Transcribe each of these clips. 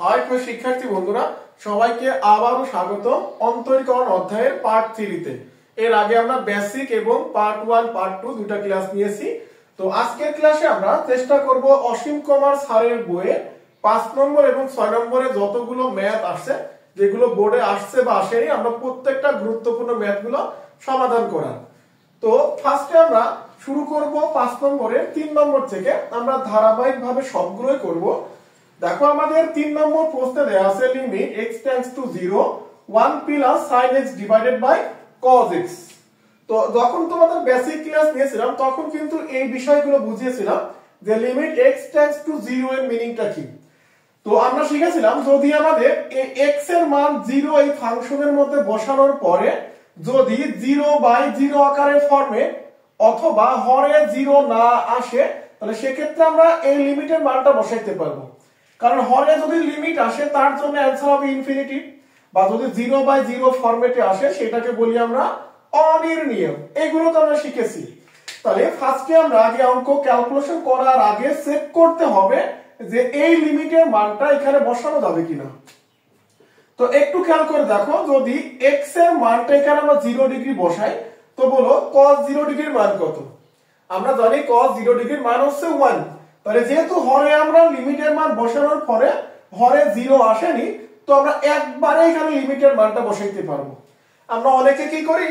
High প্রিয় শিক্ষার্থী বন্ধুরা, সবাইকে আবারও স্বাগত অন্তরীকরণ অধ্যায়ের পার্ট 3 তে। এর আগে আমরা বেসিক এবং পার্ট 1 পার্ট 2 দুটো ক্লাস নিয়েছি। তো আজকের ক্লাসে আমরা চেষ্টা করব অসীম কুমার স্যারের বইয়ে 5 নম্বর এবং 6 নম্বরে যতগুলো ম্যাথ আসছে, যেগুলো বোর্ডে আসছে বা আসেনি, আমরা প্রত্যেকটা গুরুত্বপূর্ণ ম্যাথগুলো সমাধান করার। তো ফার্স্টে আমরা শুরু করব 5 নম্বরের 3 নম্বর থেকে। আমরা ধারাবাহিকভাবে সবগুলোই করব। দেখো আমাদের 3 নম্বর প্রশ্নে দেয়া আছে limit x tends to 0 1 plus sin x divided by cos x। তো যখন তোমাদের বেসিক ক্লাস নিয়েছিলাম তখন কিন্তু এই বিষয়গুলো বুঝিয়েছিলাম যে লিমিট x টেন্ডস টু 0 এর মিনিংটা কি। তো আমরা শিখেছিলাম যদি আমাদের এই x এর মান 0 এই ফাংশনের মধ্যে বসানোর পরে যদি 0/0 আকারের ফর্মে অথবা হরে 0 না আসে, তাহলে সেক্ষেত্রে আমরা এই লিমিটের মানটা বসাইতে পারবো। কারণ হরে যদি লিমিট আসে তার জন্য অ্যানসার হবে ইনফিনিটি, বা যদি 0/0 ফরম্যাটে আসে সেটাকে বলি আমরা অনির্ণীয়। এগুলো তো আমরা শিখেছি। তাহলে ফার্স্টে আমরা আগে অঙ্ক ক্যালকুলেশন করার আগে চেক করতে হবে যে এই লিমিটের মানটা এখানে বসানো যাবে কিনা। তো একটু খেয়াল করে দেখো, যদি x এর মানটা এখানে আমরা 0 ডিগ্রি বসাই, তো বলো cos 0 ডিগ্রির মান কত? আমরা জানি cos 0 ডিগ্রির মান হচ্ছে 1। তাহলে যেহেতু হরে আমরা লিমিটের মান বসানোর পরে হরে 0 আসেনি, তো আমরা একবারে এখানে লিমিটের মানটা বসাইতে পারবো। আমরা অনেকে কি করি,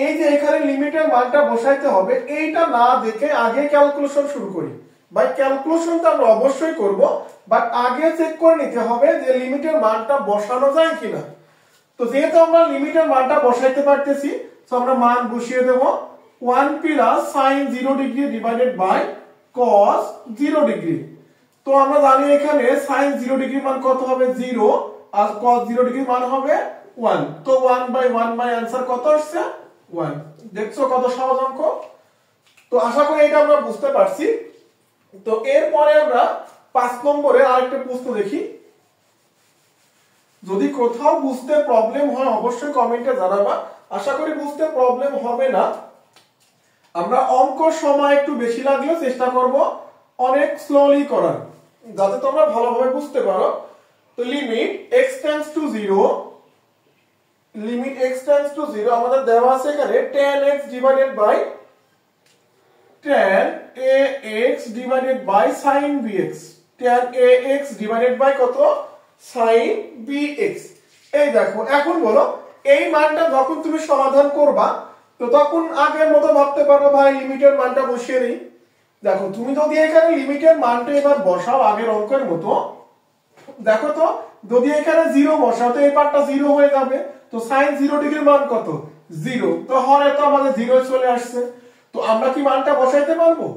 এই যে এখানে লিমিটের মানটা বসাইতে হবে এইটা না দেখে আগে ক্যালকুলেশন শুরু করি। ভাই ক্যালকুলেশন তো আমরা অবশ্যই করব, বাট আগে চেক করে নিতে হবে যে লিমিটের মানটা বসানো যায় কিনা। তো যেহেতু আমরা লিমিটের মানটা বসাইতে পারতেছি, তো আমরা মান বসিয়ে দেব 1 plus sin 0 degree divided by cos 0 degree. তো আমরা জানি এখানে sin 0 ডিগ্রির মান কত হবে? 0, আর cos 0 ডিগ্রির মান হবে 1। তো 1/1 বাই आंसर কত আসছে? 1। দেখছো কত সহজ অঙ্ক। তো আশা করি এটা আমরা বুঝতে পারছি। তো এরপরে আমরা 5 নম্বরে আরেকটা প্রশ্ন দেখি। যদি কোথাও বুঝতে প্রবলেম হয় অবশ্যই কমেন্টে জানাবা। আশা করি বুঝতে প্রবলেম হবে না। আমরা অঙ্ক সময় একটু বেশি লাগলেও চেষ্টা করব অনেক স্লোলি করার, যাতে তোমরা ভালোভাবে বুঝতে পারো। তো limit x tends to 0, limit x tends to 0 আমাদের দেওয়া আছে এখানে tan x divided by tan ax divided by sin bx। tan ax divided by কত? sin bx। এই দেখো, এখন বলো এই মানটা যখন তুমি সমাধান করবা, তো তখন আগের মতো ভাবতে পারো ভাই লিমিটের মানটা বসিয়ে নেই। দেখো তুমি যদি এখানে লিমিটের মানটা এবার বসাও আগের অঙ্কের মতো, দেখো তো যদি এখানে 0 বসাও তো এই পার্টটা 0 হয়ে যাবে। তো sin 0 ডিগ্রির মান কত? 0। তো হরে তো আমাদের 0 চলে আসছে। তো আমরা কি মানটা বসাইতে পারবো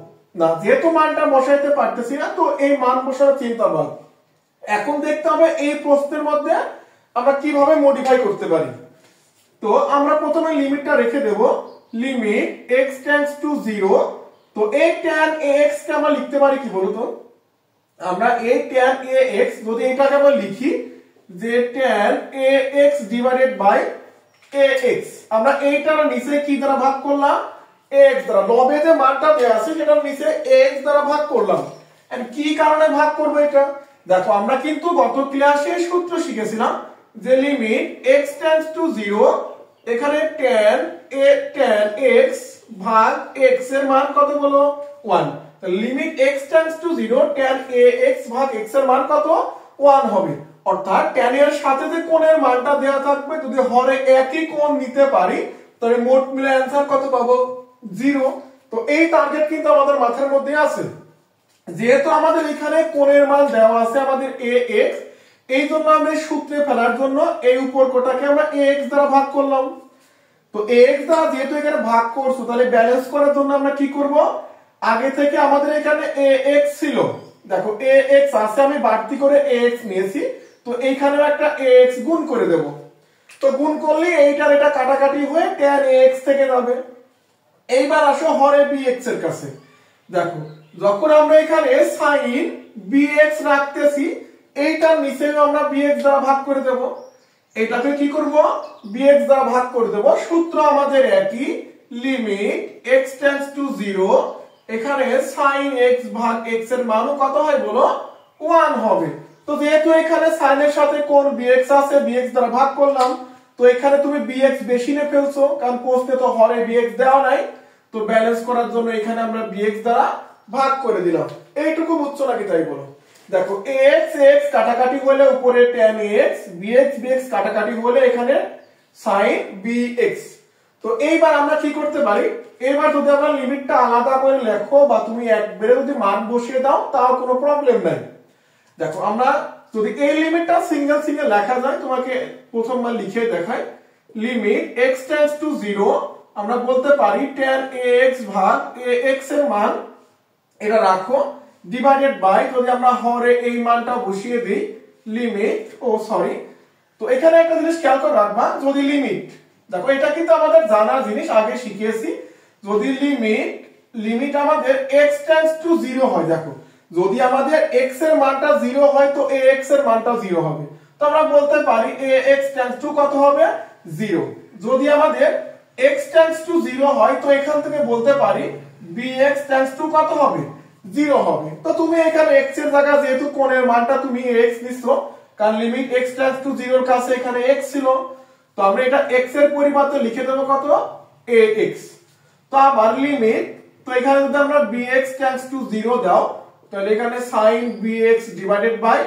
না? যেহেতু মানটা বসাইতে পারতেছি না, তো এই মান বসানোর চিন্তা বাদ। এখন দেখতে হবে এই প্রশ্নের মধ্যে আমরা কিভাবে মডিফাই করতে পারি। তো আমরা প্রথমে লিমিটটা রেখে দেব, লিমিট x টেন্ডস টু 0। তো এই tan ax কে আমরা লিখতে পারি কি বলো তো? আমরা এই tan ax যদি এটাকে আমরা লিখি যে tan ax divided by ax, আমরা এইটার নিচে কি দ্বারা ভাগ করলাম? x দ্বারা। লবে যে মানটা দেয়া আছে সেটার নিচে x দ্বারা ভাগ করলাম। এন্ড কি কারণে ভাগ করব এটা? দেখো আমরা কিন্তু গত ক্লাসে সূত্র শিখেছিলাম যে লিমিট x টেন্ডস টু 0, এখানে tan x ভাগ x এর মান কত বলো? 1। তাহলে limit x tends to 0 tan ax ভাগ x এর মান কত? 1 হবে। অর্থাৎ tan এর সাথে যে কোণের মানটা দেয়া থাকবে, যদি হরে একই কোণ নিতে পারি তাহলে মোট মিলে आंसर কত পাবো? 0। তো এই টার্গেট কিন্তু আমাদের মাথার মধ্যে আছে। যেহেতু আমাদের এখানে কোণের মান দেওয়া আছে আমাদের ax, এই জন্য আমরা সূত্রে ফেলার জন্য এই উপর কোটাকে আমরা ax দ্বারা ভাগ করলাম। তো ax দ্বারা যেহেতু এখানে ভাগ করছো, তাহলে ব্যালেন্স করার জন্য আমরা কি করব? আগে থেকে আমাদের এখানে ax ছিল, দেখো ax আছে, আমি বাড়তি করে ax নিয়েছি। তো এইখানেও একটা ax গুণ করে দেব। তো গুণ করলে এইটার এটা কাটাকাটি হয়ে tan ax থেকে যাবে। এইবার আসো হরে bx এর কাছে। দেখো যখন আমরা এখানে sin bx রাখতেছি, এইটার নিচেও আমরা bx দ্বারা ভাগ করে দেব। এটাকে কি করব? bx দ্বারা ভাগ করে দেব। সূত্র আমাদের একই, লিমিট x টেন্ডস টু 0, এখানে sin x ভাগ x এর মানও কত হয় বলো? 1 হবে। তো যেহেতু এখানে সাইনের সাথে কোণ bx আছে, bx দ্বারা ভাগ করলাম। তো এখানে তুমি bx বেশি নিয়ে ফেলছো, কারণ প্রশ্নে তো হরে bx দেওয়া নাই। তো ব্যালেন্স করার জন্য এখানে আমরা bx দ্বারা ভাগ করে দিলাম। এইটুকু বুঝছো নাকি তাই বলো। দেখো ax x কাটাকাটি হলে উপরে tan ax, bx bx কাটাকাটি হলে এখানে sin bx। তো এইবার আমরা কি করতে পারি, এবার যদি আমরা লিমিটটা আলাদা করে লেখো বা তুমি একবারে যদি মান বসিয়ে দাও তাও কোনো প্রবলেম নাই। দেখো আমরা যদি এই লিমিটটা সিঙ্গেল সিঙ্গেল লেখা যায়, তোমাকে প্রথমবার লিখে দেখাই। লিমিট x টেন্ডস টু 0, আমরা বলতে পারি tan ax ভাগ ax এর মান এটা রাখো, ডিভাইডেড বাই, যদি আমরা হরে এই মানটা বসিয়ে দিই লিমিট, তো এখানে একটা জিনিস খেয়াল করে রাখবা, যদি লিমিট, দেখো এটা কিন্তু আমাদের জানা জিনিস, আগে শিখিয়েছি। যদি লিমিট আমাদের x টেন্ডস টু 0 হয়, দেখো যদি আমাদের x এর মানটা 0 হয় তো ax এর মানটা 0 হবে। তো আমরা বলতে পারি ax টেন্ডস টু কত হবে 0। যদি আমাদের x টেন্ডস টু 0 হয় তো এখান থেকে বলতে পারি bx টেন্ডস টু কত হবে 0 হবে। তো তুমি এখানে x এর জায়গায় যেহেতু কোণের মানটা তুমি x নিছো, কারণ লিমিট x টেন্ডস টু 0 এর কাছে এখানে x ছিল, তো আমরা এটা x এর পরিবর্তে লিখে দেব কত ax। তো আবার লিমিট, তো এখানে যদি আমরা bx টেন্ডস টু 0 দাও তাহলে এখানে sin bx divided by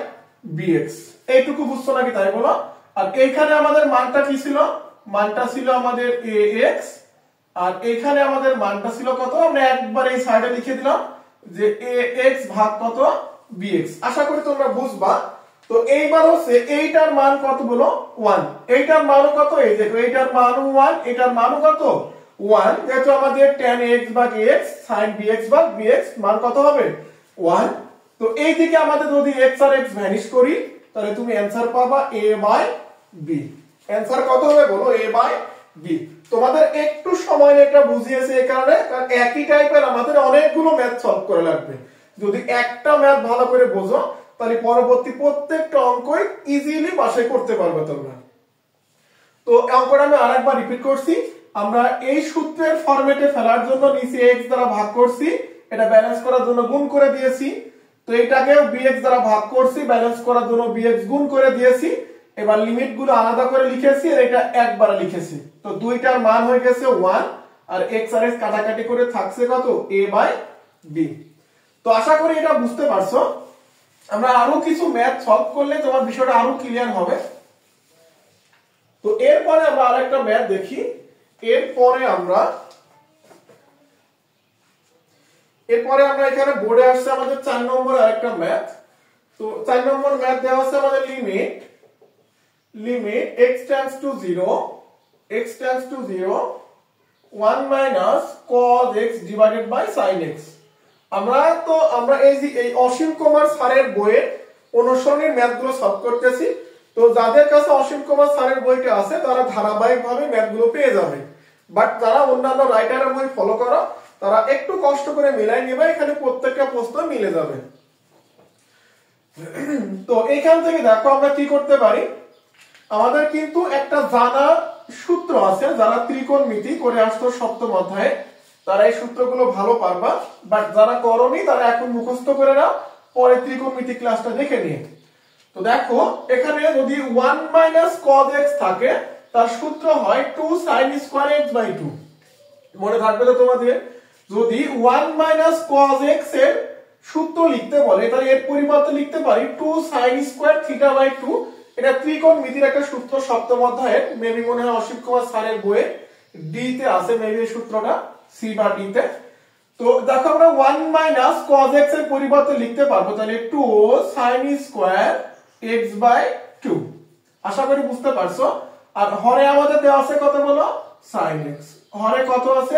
bx। এইটুকু বুঝছো নাকি তাই বলো। আর এইখানে আমাদের মানটা কি ছিল, মানটা ছিল আমাদের ax, আর এখানে আমাদের মানটা ছিল কত, আমরা একবার এই সাইডে লিখে দিলাম যে ax ভাগ কত bx। আশা করি তোমরা বুঝবা। তো এইবার হচ্ছে এইটার মান কত বলো 1, এইটার মানও কত, এই দেখো এইটার মানও 1, এটার মানও কত 1, যেহেতু আমাদের tan ax ভাগ x sin bx ভাগ bx মান কত হবে 1। তো এই দিকে আমাদের যদি x আর x ভ্যানিশ করি তাহলে তুমি অ্যানসার পাবা a বাই b। অ্যানসার কত হবে বলো a বাই b। তোমাদের একটু সময় এটা বুঝিয়েছে এই কারণে, কারণ একই টাইপের আমাদের অনেকগুলো ম্যাথ সলভ করে লাগবে। যদি একটা ম্যাথ ভালো করে বোঝো তাহলে পরবর্তী প্রত্যেকটা অঙ্কই ইজিলি বাসায় করতে পারবে তোমরা। তো অঙ্কটা আমি আরেকবার রিপিট করছি, আমরা এই সূত্রের ফরম্যাটে ফেলার জন্য নিচে x দ্বারা ভাগ করছি, এটা ব্যালেন্স করার জন্য গুণ করে দিয়েছি। তো এটাকে bx দ্বারা ভাগ করছি, ব্যালেন্স করার জন্য bx গুণ করে দিয়েছি। এবার লিমিট গুলো আলাদা করে লিখেছি আর এটা একবারে লিখেছি। তো দুইটার মান হয়ে গেছে 1 আর x আর x কাটাকাটি করে থাকছে কত a বাই b। তো আশা করি এটা বুঝতে পারছো। আমরা আরো কিছু ম্যাথ সলভ করলে তোমার বিষয়টা আরো ক্লিয়ার হবে। তো এরপরে আমরা আরেকটা ম্যাথ দেখি। এরপরে আমরা এখানে বোর্ডে আসছে আমাদের 4 নম্বর আরেকটা ম্যাথ। তো 4 নম্বর ম্যাথ দেওয়া আছে আমাদের limit x tends to 0 1 minus cos x divided by sin x। আমরা এই অসীম কুমার স্যারের বইয়ের অনুসরণের ম্যাথগুলো সলভ করতেছি। তো যাদের কাছে অসীম কুমার স্যারের বইটা আছে তারা ধারাবাহিকভাবে ম্যাথগুলো পেয়ে যাবে, বাট যারা অন্যান্য রাইটারের বই ফলো করো তারা একটু কষ্ট করে মিলাই নেবে, এখানে প্রত্যেকটা প্রশ্ন মিলে যাবে। তো এইখান থেকে দেখো আমরা কি করতে পারি, আমাদের কিন্তু একটা জানা সূত্র আছে, যারা ত্রিকোণমিতি করে আসতো সপ্তম অধ্যায়ে তারা এই সূত্রগুলো ভালো পারবা, বাট যারা করনি তারা এখন মুখস্থ করে নাও, পরে ত্রিকোণমিতি ক্লাসটা দেখে নিয়ে। তো দেখো এখানে যদি 1 মাইনাস cos x থাকে তার সূত্র হয় 2 sin স্কয়ার x বাই 2। মনে থাকবে তো তোমাদের, যদি 1 মাইনাস cos x এর সূত্র লিখতে বলে তাহলে এর পরিবর্তে লিখতে পারি 2 sin স্কয়ার থিটা বাই 2। এটা ত্রিকোণমিতির একটা সূত্র সপ্তম অধ্যায়ের, মেবি মনে হয় অসীম কুমার স্যারের বইয়ে ডি তে আছে, মেবি এই সূত্রটা সি বা ডি তে। তো দেখো আমরা 1 মাইনাস cos x এর পরিবর্তে লিখতে পারবো তাহলে 2 sin স্কয়ার x বাই 2। আশা করি বুঝতে পারছো। আর হরে আমাদের দেওয়া আছে কত বলো sin x, হরে কত আছে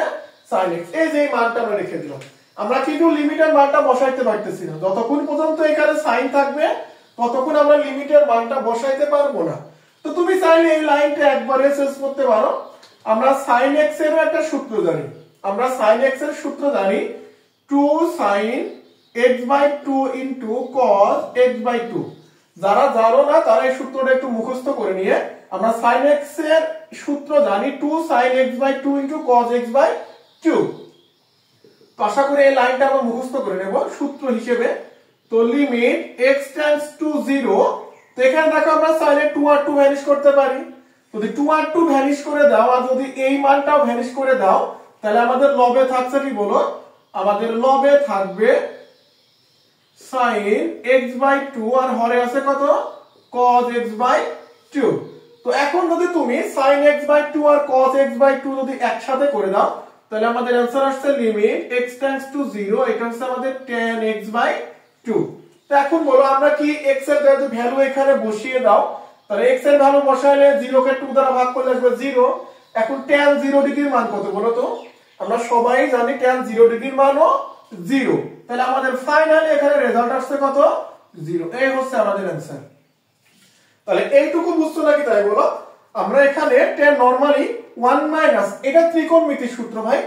sin x। এই যে মানটা আমরা রেখে দিলাম, আমরা কিন্তু লিমিটের মানটা বসাইতে পারতেছি না, যতক্ষণ পর্যন্ত এখানে sin থাকবে ততক্ষণ আমরা লিমিটের মানটা বসাইতে পারবো না। তো তুমি চাইলে এই লাইনটা একবারে শেষ করতে পারো। আমরা sin x এর একটা সূত্র জানি, আমরা sin x এর সূত্র জানি 2 sin x by 2 into cos x by 2। যারা জানো না তারা এই সূত্রটা একটু মুখস্থ করে নিয়ে, আমরা sin x এর সূত্র জানি 2 sin x by 2 into cos x by 2। তো আশা করি এই লাইনটা আমরা মুখস্থ করে নেব সূত্র হিসেবে। তো লিমিট x টেন্ডস টু 0, তো এখানে দেখো আমরা চাইলে 2 আর 2 ভ্যানিশ করতে পারি। যদি 2 আর 2 ভ্যানিশ করে দাও আর যদি এই মানটাও ভ্যানিশ করে দাও, তাহলে আমাদের লবে থাকছে কি বলো, আমাদের লবে থাকবে sin x/2 আর হরে আছে কত cos x/2। তো এখন যদি তুমি sin x/2 আর cos x/2 যদি একসাথে করে দাও, তাহলে আমাদের आंसर আসছে লিমিট x টেন্ডস টু 0, এটা হচ্ছে আমাদের tan x/2। তো এখন বলো আমরা কি x এর ভ্যালু এখানে বসিয়ে দাও, তাহলে x এর ভ্যালু বসাইলে 0 কে 2 দ্বারা ভাগ করলে আসবে 0। এখন tan 0 ডিগ্রির মান কত বলো তো, আমরা সবাই জানি tan 0 ডিগ্রির মানও 0, তাহলে আমাদের ফাইনালি এখানে রেজাল্ট আসছে কত 0। এই হচ্ছে আমাদের आंसर। তাহলে এইটুকু বুঝছো নাকি তাই বলো। আমরা এখানে tan নরমালি 1 মাইনাস, এটা ত্রিকোণমিতির সূত্র ভাই,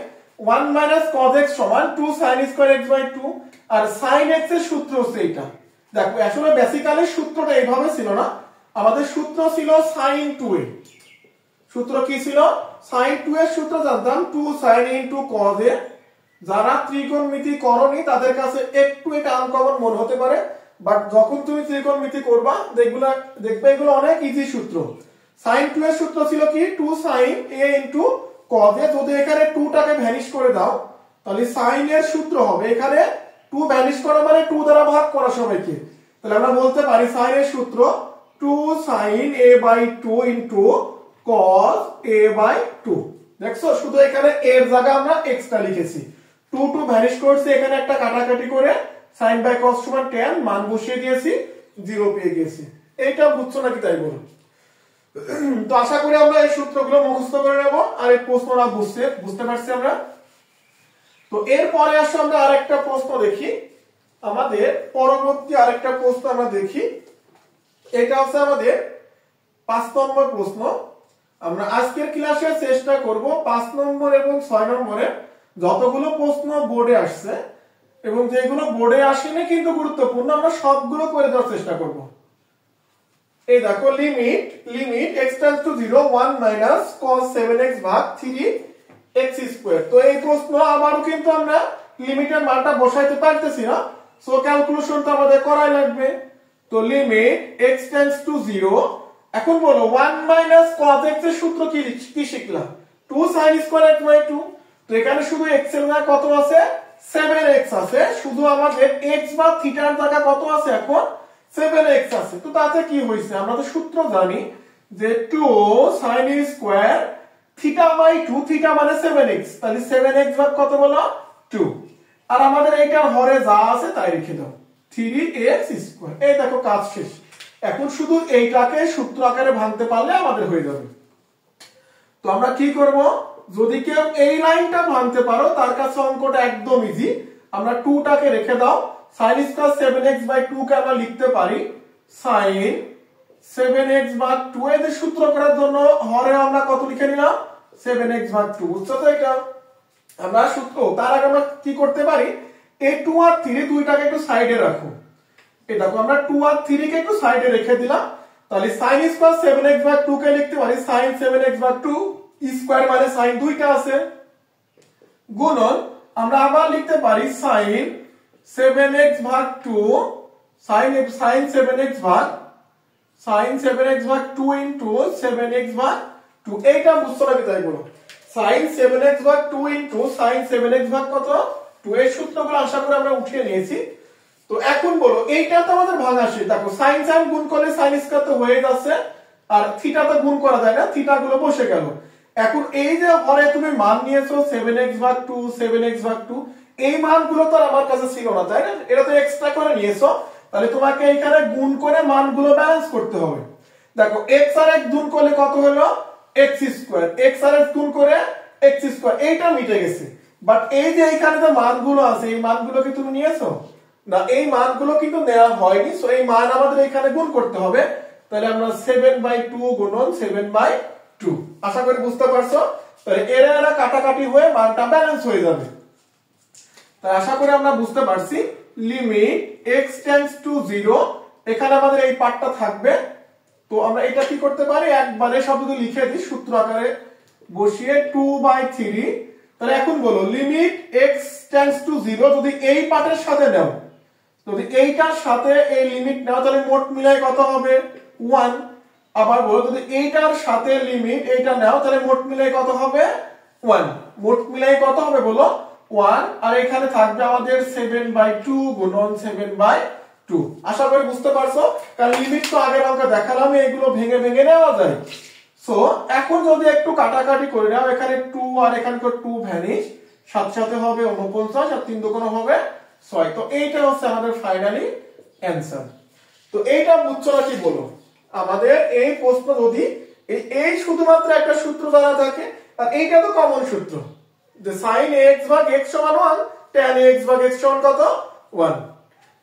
1 মাইনাস cos x সমান 2 sin স্কয়ার x/2, আর sin x এর সূত্র হচ্ছে এটা। দেখো আসলে বেসিক্যালি সূত্রটা এইভাবে ছিল না, আমাদের সূত্র ছিল sin 2a। সূত্র কি ছিল, sin 2 এর সূত্র জানতাম 2 sin into cos a। যারা ত্রিকোণমিতি করনি তাদের কাছে একটু এটা আনকমন মনে হতে পারে, বাট যখন তুমি ত্রিকোণমিতি করবা দেখবে এগুলো অনেক ইজি সূত্র। sin 2 এর সূত্র ছিল কি 2 sin a into cos a। যদি এখানে 2 টাকে ভ্যানিশ করে দাও, তাহলে sin এর সূত্র হবে এখানে 2 ভ্যানিশ করা মানে 2 দ্বারা ভাগ করা সবাইকে। তাহলে আমরা বলতে পারি sin এর সূত্র 2 sin a/2 into cos a/2। দেখছো শুধু এখানে a এর জায়গায় আমরা x টা লিখেছি, 2 ভ্যানিশ করছে, এখানে একটা কাটাকাটি করে sin বাই cos সমান tan মান বসিয়ে দিয়েছি, 0 পেয়ে গেছি। এইটা বুঝছো নাকি তাই বলো। তো আশা করি আমরা এই সূত্রগুলো মুখস্থ করে নেব আর এই প্রশ্নটা বুঝতে পারছি আমরা। তো এরপরে আসলে আমরা আরেকটা প্রশ্ন দেখি, আমাদের পরবর্তী আরেকটা প্রশ্ন আমরা দেখি, এটা হচ্ছে আমাদের 5 নম্বর প্রশ্ন। আমরা আজকের ক্লাসে চেষ্টা করব 5 নম্বর এবং 6 নম্বরের যতগুলো প্রশ্ন বোর্ডে আসছে এবং যেগুলো বোর্ডে আসেনি কিন্তু গুরুত্বপূর্ণ, আমরা সবগুলো করে দেওয়ার চেষ্টা করব। এই দেখো limit x tends to 0 1 minus cos 7x ভাগ 3x স্কয়ার। তো এই প্রশ্ন আবারও কিন্তু আমরা লিমিটের মানটা বসাইতে পারতেছি না, সো ক্যালকুলেশনটা আমাদের করাই লাগবে। তো লিমিট x টেন্ডস টু 0, এখন বলো 1 মাইনাস cos x এর সূত্র কি শিখলাম, 2 sin স্কয়ার x/2। তো এখানে শুধু x এর জায়গায় কত আছে 7x আছে, শুধু আমাদের x বা থিটার জায়গায় কত আছে এখন 7x আছে। তো তাতে কি হইছে, আমরা তো সূত্র জানি যে 2 sin স্কয়ার θ/2, θ মানে 7x, তাহলে 7x ভাগ কত বলো 2, আর আমাদের এইটার হরে যা আছে তাই লিখে দাও 3x স্কয়ার। এই দেখো কাজ শেষ। এখন শুধু এইটাকে সূত্র আকারে ভাঙতে পারলে আমাদের হয়ে যাবে। তো আমরা কি করব, যদি কেউ এই লাইনটা ভাঙতে পারো তার কাছে অঙ্কটা একদম ইজি। আমরা 2 টাকে রেখে দাও, sin স্কয়ার 7x/2 কে আমরা লিখতে পারি sin 7x/2। এর সূত্র করার জন্য হরে আমরা কত লিখে নিলাম 7x/2, বুঝছো তো এটা আমরা সূত্র। তার আগে আমরা কি করতে পারি, এই 2 আর 3 দুইটাকে একটু সাইডে রাখো। এই দেখো আমরা 2 আর 3 কে একটু সাইডে রেখে দিলাম, তাহলে sin স্কয়ার 7x/2 কে লিখতে পারি sin 7x/2 স্কয়ার মানে sin দুইটা আছে, গুণন আমরা আবার লিখতে পারি sin 7x/2 sin 7x/2 into 7x/2। এইটা বুঝছো নাকি তাই বলো, sin 7x/2 into sin 7x কত 2। এই সূত্রগুলো আশা করি আমরা উঠিয়ে নিয়েছি। তো এখন বলো এইটা তো আমাদের ভাঙা শেষ। দেখো sin sin গুণ করলে sin স্কয়ার তো হয়ে যাচ্ছে, আর থিটা তো গুণ করা যায় না, থিটা গুলো বসে গেল। এখন এই যে হরে তুমি মান নিয়েছো 7x/2 7x/2, এই মানগুলো তো আমার কাছে ছিল না তাই না, এটা তো এক্সট্রা করে নিয়েছো, তাহলে তোমাকে এখানে গুণ করে মানগুলো ব্যালেন্স করতে হবে। দেখো x আর x গুণ করলে কত হলো x স্কয়ার, x আর x গুণ করে x স্কয়ার, এইটা মিটে গেছে। বাট এই যে এখানে যে মানগুলো আছে এই মানগুলো কি তুমি নিয়েছো না, এই মানগুলো কিন্তু নেওয়া হয়নি, সো এই মান আমাদের এখানে গুণ করতে হবে। তাহলে আমরা 7/2 গুণন 7/2। আশা করি বুঝতে পারছো। তাহলে এরা কাটাকাটি হয়ে মানটা ব্যালেন্স হয়ে যাবে। তাই আশা করি আমরা বুঝতে পারছি। লিমিট x টেন্ডস টু 0, এখানে আমাদের এই পার্টটা থাকবে। তো আমরা এটা কি করতে পারি, একবারে শব্দ লিখে দিই সূত্র আকারে বসিয়ে 2/3। তাহলে এখন বলো লিমিট x টেন্ডস টু 0 যদি এই পার্টের সাথে নাও, যদি এইটার সাথে এই লিমিট নাও তাহলে মোট মিলাই কত হবে 1। আবার বলো যদি এইটার সাথে লিমিট এইটা নাও তাহলে মোট মিলাই কত হবে 1। মোট মিলাই কত হবে বলো 1। আর এখানে থাকবে আমাদের 7/2 গুণন 7/2। আশা করি বুঝতে পারছো, কারণ লিমিট তো আগের অঙ্কে দেখালাম, এগুলো ভেঙে ভেঙে নেওয়া যায়। সো এখন যদি একটু কাটাকাটি করে নাও, এখানে 2 আর এখানে 2 ভ্যানিশ, সাথে সাথে হবে 49 আর 3 দুগুণ হবে 6। তো এইটা হচ্ছে আমাদের ফাইনালি অ্যানসার। তো এইটা বুঝছো না কি বলো? আমাদের এই প্রশ্ন যদি এই শুধুমাত্র একটা সূত্র জানা থাকে, আর এইটা তো কমন সূত্র যে sin x ভাগ x সমান 1, tan x ভাগ x সমান কত 1।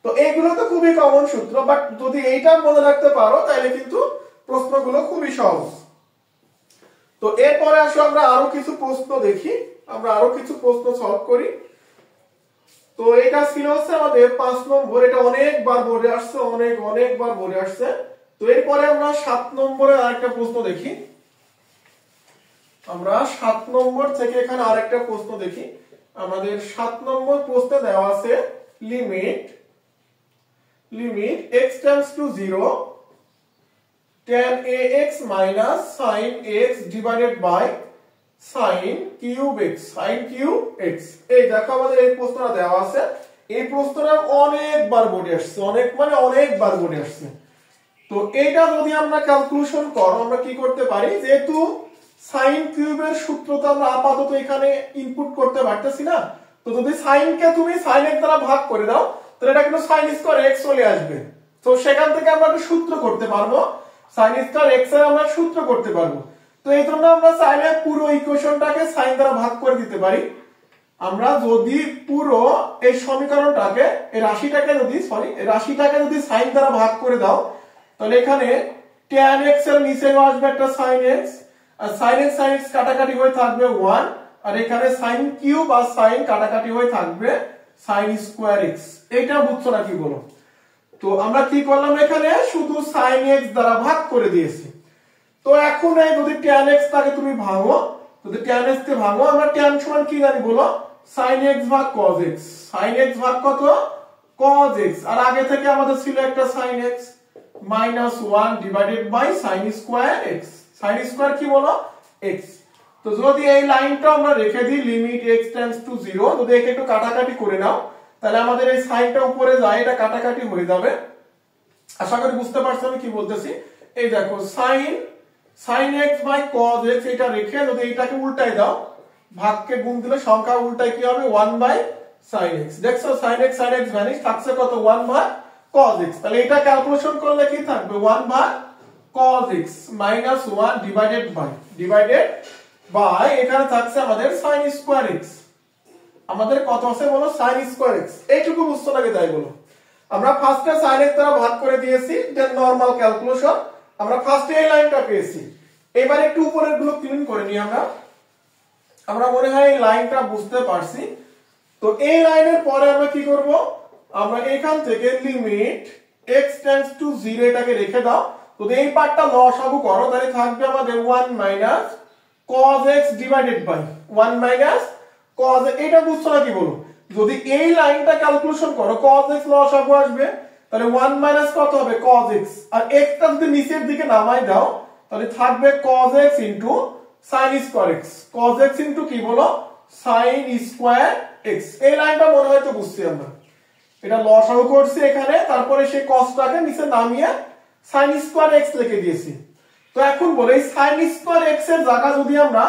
তো এইগুলো তো খুবই কমন সূত্র, বাট যদি এইটা মনে রাখতে পারো তাহলে কিন্তু প্রশ্নগুলো খুবই সহজ। তো এরপরে আসো আমরা আরো কিছু প্রশ্ন দেখি, আমরা আরো কিছু প্রশ্ন সলভ করি। তো এটা ছিল হচ্ছে আমাদের 5 নম্বর, এটা অনেকবার বোর্ডে আসছে, অনেকবার বোর্ডে আসছে। তো এরপরে আমরা 7 নম্বরের আরেকটা প্রশ্ন দেখি। আমরা 7 নম্বর থেকে এখানে আরেকটা প্রশ্ন দেখি। আমাদের 7 নম্বর প্রশ্নে দেওয়া আছে limit x tends to 0 tan ax minus sin x divided by sin cube x, sin cube x। এই দেখো আমাদের এই প্রশ্নটা দেওয়া আছে, এই প্রশ্নটা অনেকবার বোর্ডে আসছে, অনেকবার বোর্ডে আসছে। তো এটা যদি আমরা ক্যালকুলেশন করো, আমরা কি করতে পারি, যেহেতু sin কিউবের সূত্র তো আমরা আপাতত এখানে ইনপুট করতে পারতেছি না, তো যদি sin কে তুমি sin x দ্বারা ভাগ করে দাও তাহলে এটা কিন্তু sin স্কয়ার x চলে আসবে। তো সেখান থেকে আমরা একটা সূত্র করতে পারবো, sin স্কয়ার x এর আমরা সূত্র করতে পারবো। তো এই জন্য আমরা চাইলে পুরো ইকুয়েশনটাকে sin দ্বারা ভাগ করে দিতে পারি। আমরা যদি পুরো এই সমীকরণটাকে, এই রাশিটাকে যদি sin দ্বারা ভাগ করে দাও তাহলে এখানে tan x এর নিচেও আসবে একটা sin x, আর sin x কাটাকাটি হয়ে থাকবে 1, আর এখানে sin কিউব আর sin কাটাকাটি হয়ে থাকবে sin স্কয়ার x। এইটা বুঝছো না কি বলো? তো আমরা কি করলাম, এখানে শুধু sin x দ্বারা ভাগ করে দিয়েছি। তো এখন এই যদি tan x টাকে তুমি ভাঙো, যদি tan x কে ভাঙো, আমরা tan সমান কি জানি বলো, sin x ভাগ cos x। sin x ভাগ কত cos x, আর আগে থেকে আমাদের ছিল একটা sin x minus 1 divided by sin square x। sin square কি বলো x। তো যদি এই লাইনটা আমরা রেখে দিই লিমিট x tends to 0, যদি একে একটু কাটাকাটি করে নাও তাহলে আমাদের এই সাইনটা উপরে যায়, এটা কাটাকাটি হয়ে যাবে। আশা করি বুঝতে পারছো আমি কি বলতেছি। এই দেখো sin x by cos x, এটা রেখে যদি এটাকে উল্টাই দাও, ভাগকে গুণ দিলে সংখ্যা উল্টায় কি হবে 1 বাই sin x। দেখছো sin x ভ্যানিশ, থাকছে কত 1 বাই cos x। তাহলে এটা ক্যালকুলেশন করলে কি থাকবে 1 by cos x minus 1 divided by এখানে থাকছে আমাদের sin স্কয়ার x। আমাদের কত আছে বলো sin স্কয়ার x। এইটুকু বুঝতে লাগে তাই বলো। আমরা ফার্স্টে sin x দ্বারা ভাগ করে দিয়েছি, দেন নরমাল ক্যালকুলেশন, আমরা ফার্স্টে এই লাইনটা পেয়েছি। এবারে একটু উপরের গুলো ক্লিন করে নিই আমরা মনে হয় এই লাইনটা বুঝতে পারছি। তো এই লাইনের পরে আমরা কি করব, আমরা এখান থেকে লিমিট x tends to 0 এটাকে রেখে দাও। যদি এই পার্টটা লসাগু করো তাহলে থাকবে আমাদের 1 minus cos x divided by 1 minus cos x। এটা বুঝছো না কি বলো? যদি এই লাইনটা ক্যালকুলেশন করো cos x লসাগু আসবে, তাহলে 1 minus কত হবে cos x, আর x টা যদি নিচের দিকে নামাই দাও তাহলে থাকবে cos x into sin square x। cos x into কি বলো sin স্কয়ার x। এই লাইনটা মনে হয় তো বুঝছি আমরা, এটা লসাগু করছি এখানে, তারপরে সেই cosটাকে নিচে নামিয়ে sin স্কয়ার x লিখে দিয়েছি। তো এখন বলে এই sin স্কয়ার x এর জায়গা যদি আমরা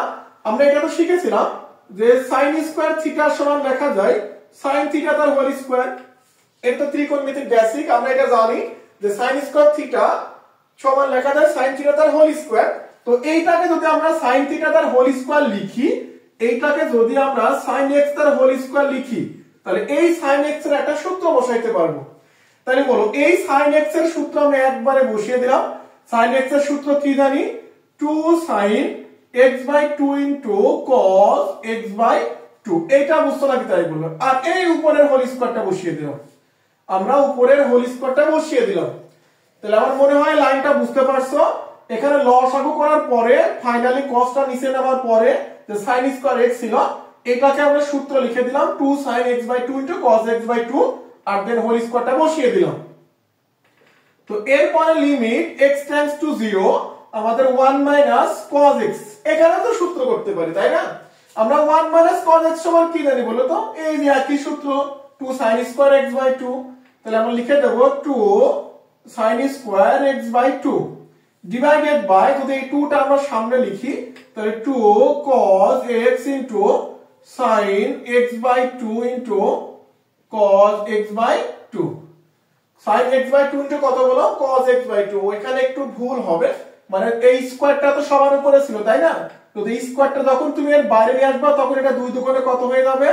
এটা তো শিখেছিলাম যে sin স্কয়ার থিটা সমান লেখা যায় sin থিটা তার হোল স্কয়ার। এটা তো ত্রিকোণমিতিক বেসিক, আমরা এটা জানি যে sin স্কয়ার থিটা সমান লেখা যায় sin থিটা তার হোল স্কয়ার। তো এইটাকে যদি আমরা sin থিটা তার হোল স্কয়ার লিখি, এইটাকে যদি আমরা sin x তার হোল স্কয়ার লিখি, তাহলে এই sin x এর একটা সূত্র বসাইতে পারবো। তাহলে বলো এই sin x এর সূত্র আমরা একবারে বসিয়ে দিলাম। sin x এর সূত্র কি জানি, 2 sin x by 2 into cos x by 2। এটা বুঝছো নাকি তাই বললাম। আর এই উপরের হোল স্কয়ারটা বসিয়ে দিলাম, আমরা উপরের হোল স্কয়ারটা বসিয়ে দিলাম। তাহলে আমার মনে হয় লাইনটা বুঝতে পারছো। এখানে লসাগু করার পরে ফাইনালি cosটা নিচে নামার পরে যে sin স্কয়ার x ছিল, এটাকে আমরা সূত্র লিখে দিলাম 2 sin x by 2 into cos x by 2 আর দেন হোল স্কয়ারটা বসিয়ে দিলাম। তো এরপরে লিমিট x টেন্ডস টু 0 আমাদের 1 মাইনাস cos x, এখানে তো সূত্র করতে পারি তাই না? আমরা 1 মাইনাস cos x সমান কি জানি বলো তো? এই যে একই সূত্র 2 sin স্কয়ার x বাই 2। তাহলে আমরা লিখে দেব 2 sin square x by 2 divided by, যদি এই 2 টা আমরা সামনে লিখি তাহলে 2 cos x into sin x by 2 into cos x by 2। sin x by 2 into কত বলো? cos x by 2। এখানে একটু ভুল হবে, মানে এই স্কয়ারটা তো সবার উপরে ছিল তাই না? তো এই স্কয়ারটা যখন তুমি এর বাইরে নিয়ে আসবে তখন এটা 2 দুগুণে কত হয়ে যাবে?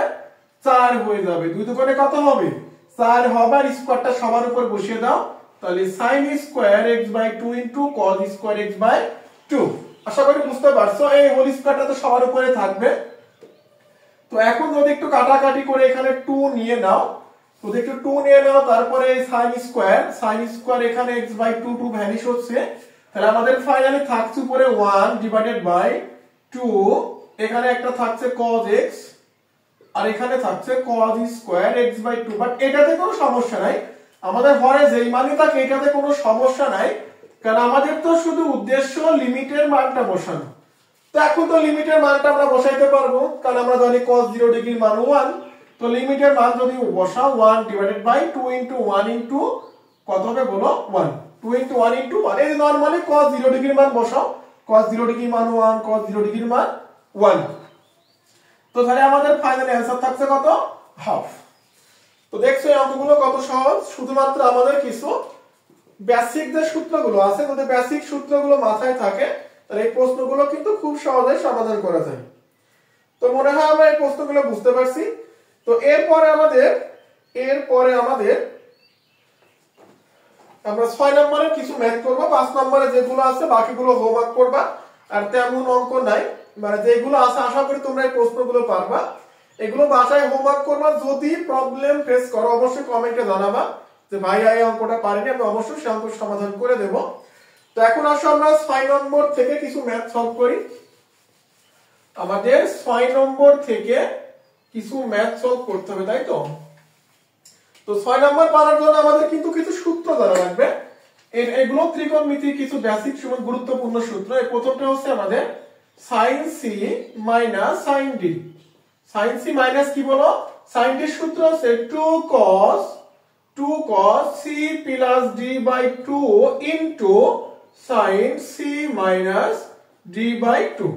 4 হয়ে যাবে। 2 দুগুণে কত হবে? 4 হবে। আর স্কয়ারটা সবার উপর বসিয়ে দাও, তাহলে sin square x by 2 into cos square x by 2। আশা করি বুঝতে পারছো। এই হোল স্কয়ারটা তো সবার উপরে থাকবে। তো এখন যদি একটু কাটাকাটি করে এখানে 2 নিয়ে নাও, যদি একটু 2 নিয়ে নাও, তারপরে sin স্কয়ার এখানে x বাই 2 2 ভ্যানিশ হচ্ছে, তাহলে আমাদের ফাইনালি থাকছে উপরে 1 ডিভাইডেড বাই 2, এখানে একটা থাকছে cos x আর এখানে থাকছে cos square x by 2। But এটাতে কোনো সমস্যা নাই, আমাদের হরে যেই মানই থাকে এটাতে কোনো সমস্যা নাই, কারণ আমাদের তো শুধু উদ্দেশ্য লিমিটের মানটা বসানো। তো এখন তো লিমিটের মানটা আমরা বসাইতে পারবো, কারণ আমরা জানি cos 0 ডিগ্রির মান 1। তো লিমিটের মান যদি বসাও 1 ডিভাইডেড বাই 2 ইনটু 1 ইনটু কত হবে বলো? 1। 2 ইনটু 1 ইনটু 1, এই নরমালি cos 0 ডিগ্রির মান বসাও, cos 0 ডিগ্রির মান 1, cos 0 ডিগ্রির মান 1। তো তাহলে আমাদের ফাইনাল অ্যানসার থাকছে কত? হাফ। তো দেখছো এই অঙ্কগুলো কত সহজ, শুধুমাত্র আমাদের কিছু বেসিক যে সূত্রগুলো আছে, যদি বেসিক সূত্রগুলো মাথায় থাকে তাহলে এই প্রশ্নগুলো কিন্তু খুব সহজে সমাধান করা যায়। তো মনে হয় আমরা এই প্রশ্নগুলো বুঝতে পারছি। তো এরপরে আমাদের আমরা 6 নম্বরের কিছু ম্যাথ করব, 5 নম্বরে যেগুলো আছে বাকিগুলো হোমওয়ার্ক করবা। আর তেমন অঙ্ক নাই, মানে যেগুলো আছে আশা করি তোমরা এই প্রশ্নগুলো পারবা। এগুলো বাসায় হোমওয়ার্ক করবা। যদি প্রবলেম ফেস করো অবশ্যই কমেন্টে জানাবা যে ভাই এই অঙ্কটা পারিনি, আমি অবশ্যই সেই অঙ্ক সমাধান করে দেব। তো এখন আসো আমরা 6 নম্বর থেকে কিছু ম্যাথ সলভ করি। আমাদের 6 নম্বর থেকে কিছু ম্যাথ সলভ করতে হবে, তাই তো? তো 6 নম্বর পারার জন্য আমাদের কিন্তু কিছু সূত্র জানা লাগবে। এগুলো ত্রিকোণমিতির কিছু বেসিক গুরুত্বপূর্ণ সূত্র। এই প্রথমটা হচ্ছে আমাদের sin c minus sin d। sin c minus কি বলো? sin d এর সূত্র হচ্ছে 2 cos c plus d by 2 into sin c minus d by 2।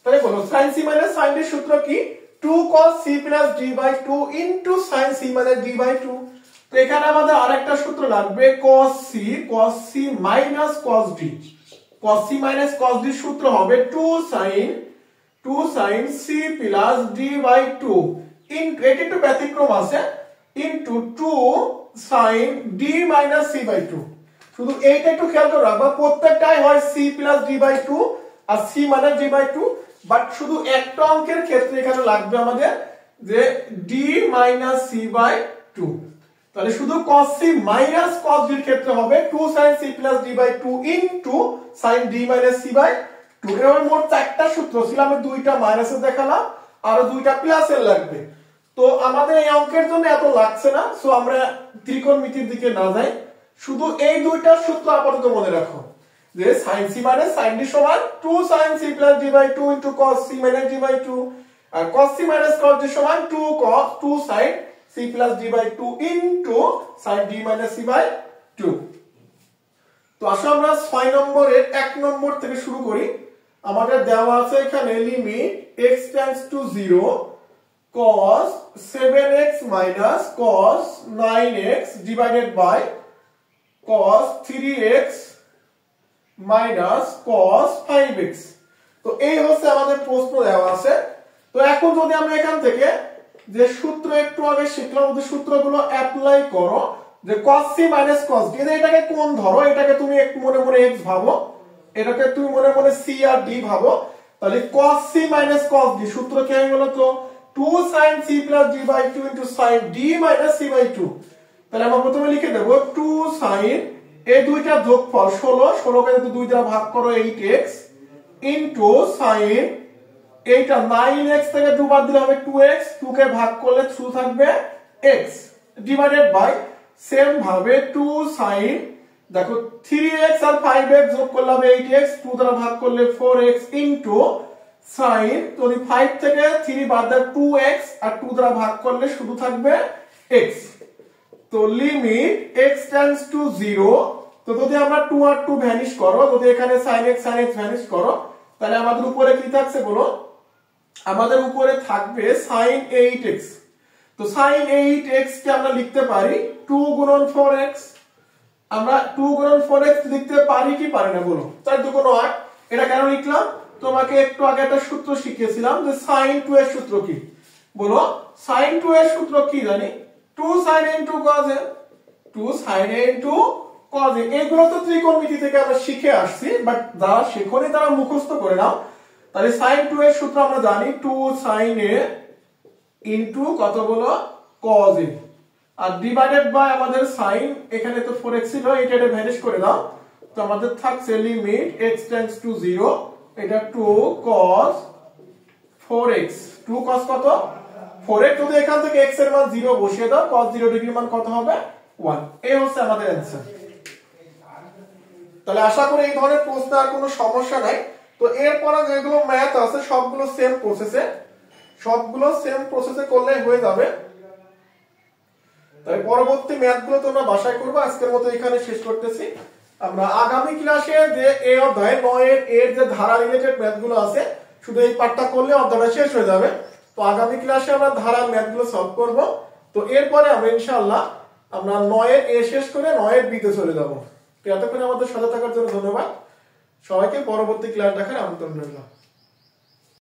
তাহলে বলো sin c minus sin d এর সূত্র কি? 2 cos c plus d by 2 into sin c minus d by 2। তো এখানে আমাদের আরেকটা সূত্র লাগবে cos c minus cos d। cos c minus cos d সূত্র হবে 2 sin c plus d by 2 into, এটা একটু ব্যতিক্রম আছে, into 2 sin d minus c by 2। শুধু এইটা একটু খেয়াল করে রাখবা, প্রত্যেকটাই হয় c plus d by 2 আর c minus d by 2। But শুধু একটা অঙ্কের ক্ষেত্রে এখানে লাগবে আমাদের যে d minus c by 2। তাহলে শুধু cos c minus cos d এর ক্ষেত্রে হবে 2 sin c plus d by 2 into sin d minus c by 2। এবার মোট 4টা সূত্র ছিল, আমি 2টা মাইনাসের দেখালাম আর 2টা প্লাসের লাগবে। তো আমাদের এই অঙ্কের জন্য এত লাগছে না, সো আমরা ত্রিকোণমিতির দিকে না যাই, শুধু এই 2টা সূত্র আপাতত মনে রাখো যে sin c minus sin d সমান 2 sin c plus d by 2 into cos c minus d by 2 R cos c minus cos d সমান 2 sin c plus d by 2 into sin d minus c by 2। তো আসলে আমরা 6 নম্বরের 1 নম্বর থেকে শুরু করি। আমাদের দেওয়া আছে এখানে limit x tends to 0 cos 7x minus cos 9x divided by cos 3x minus cos 5x। তো এই হচ্ছে আমাদের প্রশ্ন দেওয়া আছে। তো এখন যদি আমরা এখান থেকে যে সূত্র একটু আগে শিখলাম ওই সূত্রগুলো অ্যাপ্লাই করো, যে cos c minus cos d, এটাকে কোণ ধরো, এটাকে তুমি একটু মনে মনে x ভাবো, এটাকে তুমি মনে মনে c আর d ভাবো। তাহলে cos c minus cos d সূত্র কি হয় বলো তো? 2 sin c plus d by 2 into sin d minus c by 2। তাহলে আমরা প্রথমে লিখে দেব 2 sin, এই দুইটা যোগফল 16 কে যদি 2 দ্বারা ভাগ করো 8x into sin, এইটা 9x থেকে 2 বাদ দিলে হবে 2x, 2 কে ভাগ করলে 2 থাকবে x, ডিভাইডেড বাই সেম ভাবে 2 sin, দেখো 3x আর 5x যোগ করলে হবে 8x, 2 দ্বারা ভাগ করলে 4x ইনটু sin, যদি 5 থেকে 3 বাদ দেয় 2x আর 2 দ্বারা ভাগ করলে শুধু থাকবে x। তো লিমিট x টেন্ডস টু 0, তো যদি আমরা 2 আর 2 ভ্যানিশ করো, যদি এখানে sin x ভ্যানিশ করো, তাহলে আমাদের উপরে কি থাকছে বলো, আমাদের উপরে থাকবে sin 8x। তো sin 8x কে আমরা লিখতে পারি 2 গুণন 4x, আমরা 2 গুণন 4x লিখতে পারি কি পারি না বলো, 4 2 গুণ 8। এটা কেন লিখলাম, তোমাকে একটু আগে একটা সূত্র শিখিয়েছিলাম যে sin 2 এর সূত্র কি বলো, sin 2 এর সূত্র কি জানি, 2 sin a into cos a, 2 sin a into cos a। এগুলো তো ত্রিকোণমিতি থেকে আমরা শিখে আসছি, বাট যারা শেখনি তারা মুখস্থ করে নাও। তাহলে sin 2 এর সূত্র আমরা জানি 2 sin a into কত বলো cos a, আর ডিভাইডেড বাই আমাদের sin, এখানে তো 4x ছিল, এটা ভ্যানিশ করে দাও, তো আমাদের থাকছে লিমিট x টেন্ডস টু 0, এটা 2 cos 4x, 2 cos কত 4x, যদি এখান থেকে x এর মান 0 বসিয়ে দাও, cos 0 ডিগ্রির মান কত হবে 1। এই হচ্ছে আমাদের অ্যানসার। তাহলে আশা করি এই ধরনের প্রশ্ন আর কোনো সমস্যা নাই। তো এরপরে যেগুলো ম্যাথ আছে সবগুলো সেম প্রসেসে করলে হয়ে যাবে। তাই পরবর্তী ম্যাথগুলো তোমরা বাসায় করবে। আজকের মতো এখানে শেষ করতেছি। আমরা আগামী ক্লাসে যে এই অধ্যায় 9 এর যে ধারা রিলেটেড ম্যাথগুলো আছে, শুধু এই পার্টটা করলে অধ্যায়টা শেষ হয়ে যাবে। তো আগামী ক্লাসে আমরা ধারার ম্যাথগুলো সলভ করব। তো এরপরে আমরা ইনশাআল্লাহ 9 এর এ শেষ করে 9 এর বি তে চলে যাব। তো এতক্ষণ আমাদের সাথে থাকার জন্য ধন্যবাদ। সবাইকে পরবর্তী ক্লাস দেখার আমন্ত্রণ রইল।